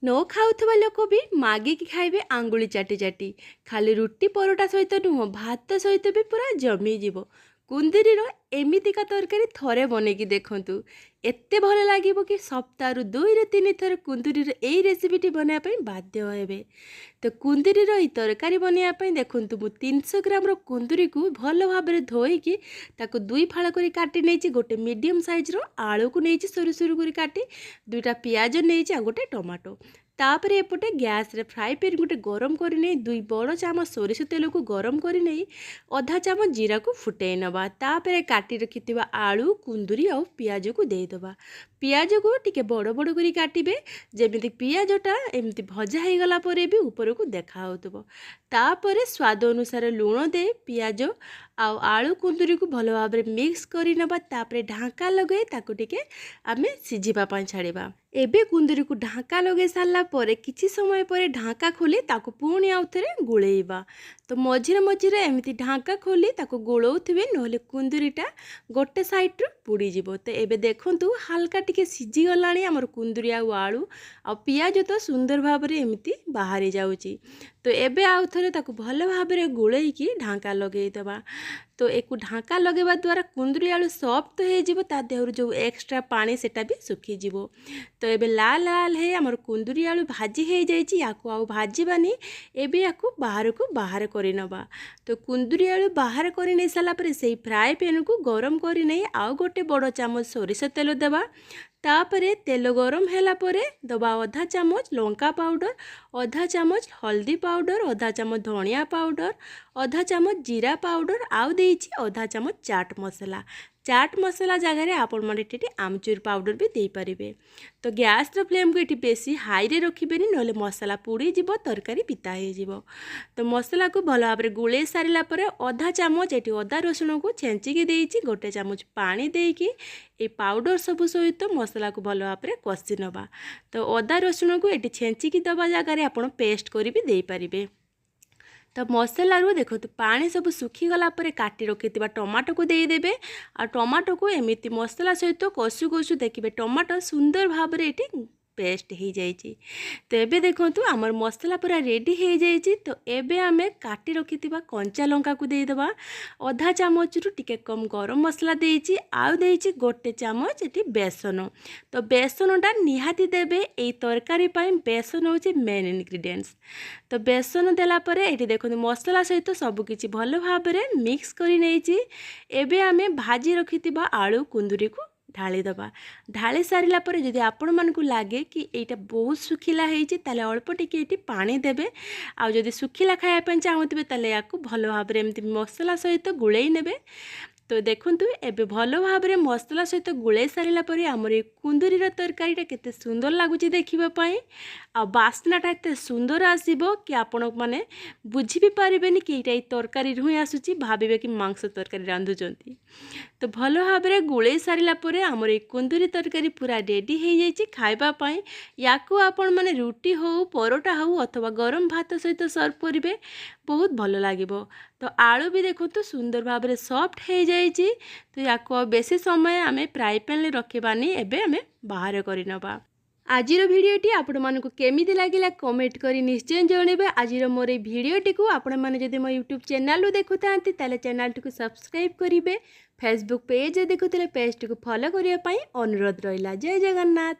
ନ ଖାଉଥିବା ଲୋକ ବି ମାଗିକି ଖାଇବେ ଆଙ୍ଗୁଳି ଚାଟି ଚାଟି। ଖାଲି ରୁଟି ପରଟା ସହିତ ନୁହଁ, ଭାତ ସହିତ ବି ପୁରା ଜମିଯିବ। କୁନ୍ଦିରିର ଏମିତିକା ତରକାରୀ ଥରେ ବନେଇକି ଦେଖନ୍ତୁ। ଏତେ ଭଲ ଲାଗିବ କି ସପ୍ତାହରୁ 2ରୁ 3 ଥର କୁନ୍ଦିରିର ଏଇ ରେସିପିଟି ବନେଇବା ପାଇଁ ବାଧ୍ୟ ହେବେ। ତ କୁନ୍ଦିରିର ଏଇ ତରକାରୀ ବନେଇବା ପାଇଁ ଦେଖନ୍ତୁ, ମୁଁ 300 ଗ୍ରାମର କୁନ୍ଦୁରିକୁ ଭଲ ଭାବରେ ଧୋଇକି ତାକୁ 2 ଫାଳ କରି କାଟି ନେଇଛି। ଗୋଟେ ମିଡ଼ିୟମ୍ ସାଇଜ୍ର ଆଳୁକୁ ନେଇଛି ସରୁ ସରୁ କରି କାଟି, 2ଟା ପିଆଜ ନେଇଛି ଆଉ ଗୋଟେ ଟମାଟୋ। ତାପରେ ଏପଟେ ଗ୍ୟାସ୍ରେ ଫ୍ରାଏ ପ୍ୟାନ୍ ଗୋଟେ ଗରମ କରି ନେଇ 2 ବଡ଼ ଚାମଚ ସୋରିଷ ତେଲକୁ ଗରମ କରି ନେଇ ଅଧା ଚାମଚ ଜିରାକୁ ଫୁଟେଇ ନେବା। ତାପରେ କାଟି ରଖିଥିବା ଆଳୁ, କୁନ୍ଦୁରି ଆଉ ପିଆଜକୁ ଦେଇଦେବା। ପିଆଜକୁ ଟିକେ ବଡ଼ ବଡ଼ କରି କାଟିବେ, ଯେମିତି ପିଆଜଟା ଏମିତି ଭଜା ହେଇଗଲା ପରେ ବି ଉପରକୁ ଦେଖାହେଉଥିବ। ତାପରେ ସ୍ୱାଦ ଅନୁସାରେ ଲୁଣ ଦେଇ ପିଆଜ ଆଉ ଆଳୁ କୁନ୍ଦୁରିକୁ ଭଲ ଭାବରେ ମିକ୍ସ କରି ନେବା। ତାପରେ ଢାଙ୍କା ଲଗାଇ ତାକୁ ଟିକେ ଆମେ ସିଝିବା ପାଇଁ ଛାଡ଼ିବା। ଏବେ କୁନ୍ଦୁରିକୁ ଢାଙ୍କା ଲଗାଇ ସାରିଲା ପରେ କିଛି ସମୟ ପରେ ଢାଙ୍କା ଖୋଲି ତାକୁ ପୁଣି ଆଉ ଥରେ ଗୋଳେଇବା। ତ ମଝିରେ ମଝିରେ ଏମିତି ଢାଙ୍କା ଖୋଲି ତାକୁ ଗୋଳଉଥିବେ, ନହେଲେ କୁନ୍ଦୁରିଟା ଗୋଟେ ସାଇଡ଼୍ରୁ ପୋଡ଼ିଯିବ। ତ ଏବେ ଦେଖନ୍ତୁ ହାଲକା ଟିକେ ସିଝିଗଲାଣି ଆମର କୁନ୍ଦୁରି ଆଉ ଆଳୁ ଆଉ ପିଆଜ ତ ସୁନ୍ଦର ଭାବରେ ଏମିତି ବାହାରି ଯାଉଛି। ତ ଏବେ ଆଉ ଥରେ ତାକୁ ଭଲ ଭାବରେ ଗୋଳେଇକି ଢାଙ୍କା ଲଗାଇଦେବା। ତ ଏକୁ ଢାଙ୍କା ଲଗାଇବା ଦ୍ୱାରା କୁନ୍ଦୁରି ଆଳୁ ସଫ୍ଟ ହେଇଯିବ, ତା ଦେହରୁ ଯେଉଁ ଏକ୍ସଟ୍ରା ପାଣି ସେଟା ବି ଶୁଖିଯିବ। ତ ଏବେ ଲାଲ ଲାଲ ହେଇ ଆମର କୁନ୍ଦୁରି ଆଳୁ ଭାଜି ହେଇଯାଇଛି। ୟାକୁ ଆଉ ଭାଜିବାନି, ଏବେ ୟାକୁ ବାହାର କରିନେବା। ତ କୁନ୍ଦୁରି ଆଳୁ ବାହାର କରି ନେଇ ସାରିଲା ପରେ ସେଇ ଫ୍ରାଏ ପ୍ୟାନ୍କୁ ଗରମ କରି ନେଇ ଆଉ ଗୋଟେ ବଡ଼ ଚାମଚ ସୋରିଷ ତେଲ ଦେବା। ତାପରେ ତେଲ ଗରମ ହେଲା ପରେ ଦେବା ଅଧା ଚାମଚ ଲଙ୍କା ପାଉଡ଼ର, ଅଧା ଚାମଚ ହଳଦୀ ପାଉଡ଼ର, ଅଧା ଚାମଚ ଧନିଆ ପାଉଡ଼ର, ଅଧା ଚାମଚ ଜିରା ପାଉଡ଼ର ଆଉ ଦେଇଛି ଅଧା ଚାମଚ ଚାଟ୍ ମସଲା। ଚାଟ୍ ମସଲା ଜାଗାରେ ଆପଣମାନେ ଏଠି ଆମଚୁର ପାଉଡ଼ର ବି ଦେଇପାରିବେ। ତ ଗ୍ୟାସ୍ର ଫ୍ଲେମ୍କୁ ଏଠି ବେଶୀ ହାଇରେ ରଖିବେନି, ନହେଲେ ମସଲା ପୋଡ଼ିଯିବ, ତରକାରୀ ପିତା ହେଇଯିବ। ତ ମସଲାକୁ ଭଲ ଭାବରେ ଗୋଳେଇ ସାରିଲା ପରେ ଅଧା ଚାମଚ ଏଠି ଅଦା ରସୁଣକୁ ଛେଞ୍ଚିକି ଦେଇଛି। ଗୋଟେ ଚାମଚ ପାଣି ଦେଇକି এই ପାଉଡ଼ର ସବୁ ସହିତ ମସଲାକୁ ଭଲ ଭାବରେ କଷି ନେବା। ତ ଅଦା ରସୁଣକୁ ଏଠି ଛେଞ୍ଚିକି ଦେବା ଜାଗାରେ ଆପଣ ପେଷ୍ଟ କରି ବି ଦେଇପାରିବେ। ତ ମସଲାରୁ ଦେଖନ୍ତୁ ପାଣି ସବୁ ଶୁଖିଗଲା ପରେ କାଟି ରଖିଥିବା ଟମାଟୋକୁ ଦେଇଦେବେ। ଆଉ ଟମାଟୋକୁ ଏମିତି ମସଲା ସହିତ କଷୁ କଷୁ ଦେଖିବେ ଟମାଟୋ ସୁନ୍ଦର ଭାବରେ ଏଠି ପେଷ୍ଟ ହେଇଯାଇଛି। ତ ଏବେ ଦେଖନ୍ତୁ ଆମର ମସଲା ପୁରା ରେଡ଼ି ହେଇଯାଇଛି। ତ ଏବେ ଆମେ କାଟି ରଖିଥିବା କଞ୍ଚା ଲଙ୍କାକୁ ଦେଇଦେବା। ଅଧା ଚାମଚରୁ ଟିକେ କମ୍ ଗରମ ମସଲା ଦେଇଛି, ଆଉ ଦେଇଛି ଗୋଟେ ଚାମଚ ଏଠି ବେସନ। ତ ବେସନଟା ନିହାତି ଦେବେ, ଏଇ ତରକାରୀ ପାଇଁ ବେସନ ହେଉଛି ମେନ୍ ଇନଗ୍ରିଡ଼ିଏଣ୍ଟସ୍। ତ ବେସନ ଦେଲା ପରେ ଏଠି ଦେଖନ୍ତୁ ମସଲା ସହିତ ସବୁକିଛି ଭଲ ଭାବରେ ମିକ୍ସ କରି ନେଇଛି। ଏବେ ଆମେ ଭାଜି ରଖିଥିବା ଆଳୁ କୁନ୍ଦୁରିକୁ ଢାଳିଦେବା। ଢାଳି ସାରିଲା ପରେ ଯଦି ଆପଣମାନଙ୍କୁ ଲାଗେ କି ଏଇଟା ବହୁତ ଶୁଖିଲା ହେଇଛି, ତାହେଲେ ଅଳ୍ପ ଟିକେ ଏଠି ପାଣି ଦେବେ। ଆଉ ଯଦି ଶୁଖିଲା ଖାଇବା ପାଇଁ ଚାହୁଁଥିବେ, ତାହେଲେ ୟାକୁ ଭଲ ଭାବରେ ଏମିତି ମସଲା ସହିତ ଗୋଳେଇ ନେବେ। ତ ଦେଖନ୍ତୁ ଏବେ ଭଲ ଭାବରେ ମସଲା ସହିତ ଗୋଳେଇ ସାରିଲା ପରେ ଆମର ଏ କୁନ୍ଦୁରିର ତରକାରୀଟା କେତେ ସୁନ୍ଦର ଲାଗୁଛି ଦେଖିବା ପାଇଁ। ଆଉ ବାସ୍ନାଟା ଏତେ ସୁନ୍ଦର ଆସିବ କି ଆପଣମାନେ ବୁଝି ବି ପାରିବେନି କି ଏଇଟା ଏଇ ତରକାରୀରୁ ହିଁ ଆସୁଛି, ଭାବିବେ କି ମାଂସ ତରକାରୀ ରାନ୍ଧୁଛନ୍ତି। ତ ଭଲ ଭାବରେ ଗୋଳେଇ ସାରିଲା ପରେ ଆମର ଏଇ କୁନ୍ଦୁରି ତରକାରୀ ପୁରା ରେଡ଼ି ହେଇଯାଇଛି ଖାଇବା ପାଇଁ। ୟାକୁ ଆପଣମାନେ ରୁଟି ହେଉ, ପରଟା ହେଉ ଅଥବା ଗରମ ଭାତ ସହିତ ସର୍ଭ କରିବେ, ବହୁତ ଭଲ ଲାଗିବ। ତ ଆଳୁ ବି ଦେଖନ୍ତୁ ସୁନ୍ଦର ଭାବରେ ସଫ୍ଟ ହେଇଯାଇଛି। ତ ୟାକୁ ଆଉ ବେଶୀ ସମୟ ଆମେ ଫ୍ରାଏ ପ୍ୟାନ୍ରେ ରଖିବାନି, ଏବେ ଆମେ ବାହାର କରିନେବା। ଆଜିର ଭିଡ଼ିଓଟି ଆପଣମାନଙ୍କୁ କେମିତି ଲାଗିଲା କମେଣ୍ଟ କରି ନିଶ୍ଚୟ ଜଣାଇବେ। ଆଜିର ମୋର এই ଭିଡ଼ିଓଟିକୁ ଆପଣମାନେ ଯଦି ମୋ ୟୁଟ୍ୟୁବ୍ ଚ୍ୟାନେଲରୁ ଦେଖୁଥାନ୍ତି, ତାହେଲେ ଚ୍ୟାନେଲଟିକୁ ସବସ୍କ୍ରାଇବ୍ କରିବେ। ଫେସବୁକ୍ ପେଜ୍ରେ ଦେଖୁଥିଲେ ପେଜ୍ଟିକୁ ଫଲୋ କରିବା ପାଇଁ ଅନୁରୋଧ ରହିଲା। ଜୟ ଜଗନ୍ନାଥ।